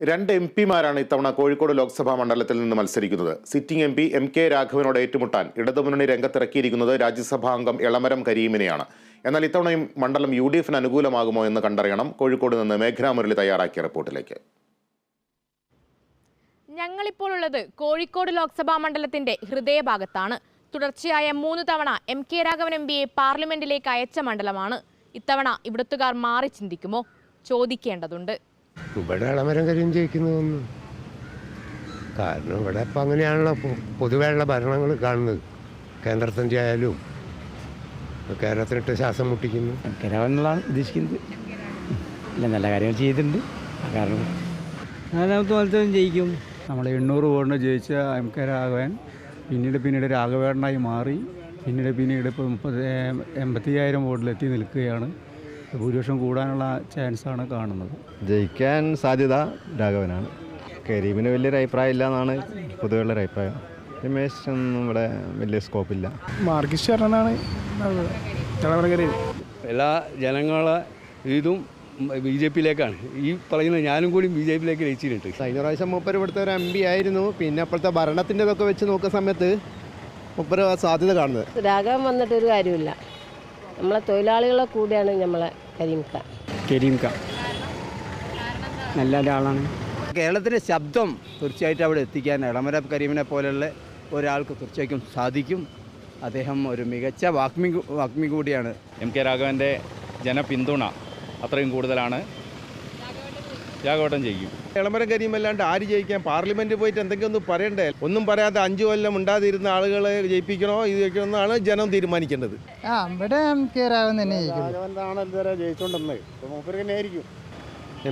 രണ്ട് എംപിമാരാണ് ഇത്തവണ കോഴിക്കോട് ലോക്സഭാ മണ്ഡലത്തിൽ നിന്ന് മത്സരിക്കുന്നത്. സിറ്റിംഗ് എം പി MK രാഘവനോട് ഏറ്റുമുട്ടാൻ ഇടതുമുന്നണി രംഗത്തിറക്കിയിരിക്കുന്നത് രാജ്യസഭാ അംഗം എളമരം കരീമിനെയാണ്. എന്നാൽ ഇത്തവണയും മണ്ഡലം UDFന് അനുകൂലമാകുമോ എന്ന് കണ്ടറിയണം. കോഴിക്കോട് നിന്ന് മേഘന മുരളി തയ്യാറാക്കിയ റിപ്പോർട്ടിലേക്ക്. ഞങ്ങളിപ്പോൾ ഉള്ളത് കോഴിക്കോട് ലോക്സഭാ മണ്ഡലത്തിന്റെ ഹൃദയഭാഗത്താണ്. തുടർച്ചയായ 3 തവണ MK രാഘവൻ MPയെ പാർലമെന്റിലേക്ക് അയച്ച മണ്ഡലമാണ്. ഇത്തവണ ഇവിടുത്തുകാർ മാറി ചിന്തിക്കുമോ? ചോദിക്കേണ്ടതുണ്ട്. ഇവിടെ എളമരം കരീം ജയിക്കുന്നതൊന്നും, കാരണം ഇവിടെ ഇപ്പം അങ്ങനെയാണല്ലോ പൊതുവെയുള്ള ഭരണങ്ങൾ കാണുന്നത്. കേന്ദ്രത്തിൻ്റെ ആയാലും കേരളത്തിനിട്ട് ശ്വാസം മുട്ടിക്കുന്നു. എന്നുള്ളതാണ് ഉദ്ദേശിക്കുന്നത്. ഇല്ല, നല്ല കാര്യങ്ങൾ ചെയ്തിട്ടുണ്ട്. കാരണം നാലാമത്തെ മത്സരം ജയിക്കും. നമ്മൾ 800 വോട്ടിന് ജയിച്ച MK രാഘവൻ പിന്നീട് രാഘവേട്ടനായി മാറി. പിന്നീട് ഇപ്പോൾ 85,000 വോട്ടിലെത്തി നിൽക്കുകയാണ്. ഭൂരിപക്ഷം കൂടാനുള്ള ചാൻസാണ് കാണുന്നത്. ജയിക്കാൻ സാധ്യത രാഘവനാണ്. കരീമിന് വലിയൊരു അഭിപ്രായം ഇല്ല എന്നാണ് പൊതുവെയുള്ളൊരു അഭിപ്രായം. രമേശൊന്നും ഇവിടെ വലിയ സ്കോപ്പില്ല. മാർക്കിഷ് എല്ലാ ജനങ്ങളെ ഇതും BJP-യിലേക്കാണ്. ഈ പറയുന്ന ഞാനും കൂടി BJP-യിലേക്ക് ജയിച്ചിട്ടുണ്ട്. കഴിഞ്ഞ പ്രാവശ്യം മൂപ്പർ ഇവിടുത്തെ ഒരു MP ആയിരുന്നു. പിന്നെ അപ്പോഴത്തെ ഭരണത്തിൻ്റെ ഇതൊക്കെ വെച്ച് നോക്കുന്ന സമയത്ത് മൂപ്പർ സാധ്യത കാണുന്നത്. രാഘവൻ വന്നിട്ടൊരു കാര്യമില്ല. നമ്മളെ തൊഴിലാളികളെ കൂടിയാണ് നമ്മളെ കരീംക്ക നല്ല ഒരാളാണ്. കേരളത്തിൻ്റെ ശബ്ദം തീർച്ചയായിട്ടും അവിടെ എത്തിക്കാൻ എളമരം കരീമിനെ പോലെയുള്ള ഒരാൾക്ക് തീർച്ചയായിട്ടും സാധിക്കും. അദ്ദേഹം ഒരു മികച്ച വാഗ്മി കൂടിയാണ്. MK രാഘവൻ്റെ ജനപിന്തുണ അത്രയും കൂടുതലാണ്. രാഘവട്ടം ജയിക്കും. എളമരം കരീം അല്ലാണ്ട് ആര് ജയിക്കാൻ? പാർലമെൻറ്റിൽ പോയിട്ട് എന്തെങ്കിലും ഒന്ന് പറയണ്ടേ? ഒന്നും പറയാതെ 5 കൊല്ലം ഉണ്ടാതിരുന്ന ആളുകളെ ജയിപ്പിക്കണോ ഇത് ജയിക്കണമെന്നാണ് ജനം തീരുമാനിക്കേണ്ടത്. ഇവിടെ MK രാഘവൻ തന്നെ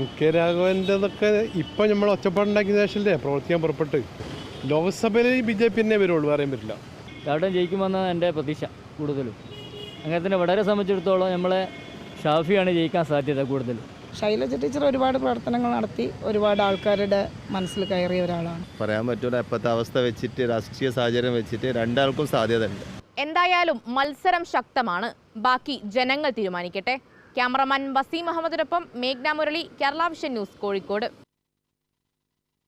MK രാഘവൻ്റെതൊക്കെ ഇപ്പം നമ്മൾ ഒച്ചപ്പാടുണ്ടാക്കിയ ശേഷമല്ലേ പ്രവർത്തിക്കാൻ പുറപ്പെട്ട്. ലോക്സഭയിൽ BJP തന്നെ വരുള്ളൂ, പറയാൻ പറ്റില്ല. രാഘവൻ ജയിക്കുമെന്നാണ് എൻ്റെ പ്രതീക്ഷ കൂടുതലും. അങ്ങനെ തന്നെ വളരെ സംബന്ധിച്ചിടത്തോളം നമ്മളെ ഷാഫിയാണ് ജയിക്കാൻ സാധ്യത കൂടുതലും. ശൈലജ ടീച്ചർ ഒരുപാട് പ്രവർത്തനങ്ങൾ നടത്തി ഒരുപാട് ആൾക്കാരുടെ മനസ്സിൽ കയറിയ ഒരാളാണ്. പറയാൻ പറ്റൂല. ഇപ്പോഴത്തെ അവസ്ഥ വെച്ചിട്ട്, രാഷ്ട്രീയ സാഹചര്യം വെച്ചിട്ട് രണ്ടാൾക്കും സാധ്യത ഉണ്ട്. എന്തായാലും മത്സരം ശക്തമാണ്. ബാക്കി ജനങ്ങൾ തീരുമാനിക്കട്ടെ. ക്യാമറമാൻ വസീം അഹമ്മദിനൊപ്പം മേഘ്ന മുരളി, കേരള വിഷൻ ന്യൂസ്, കോഴിക്കോട്.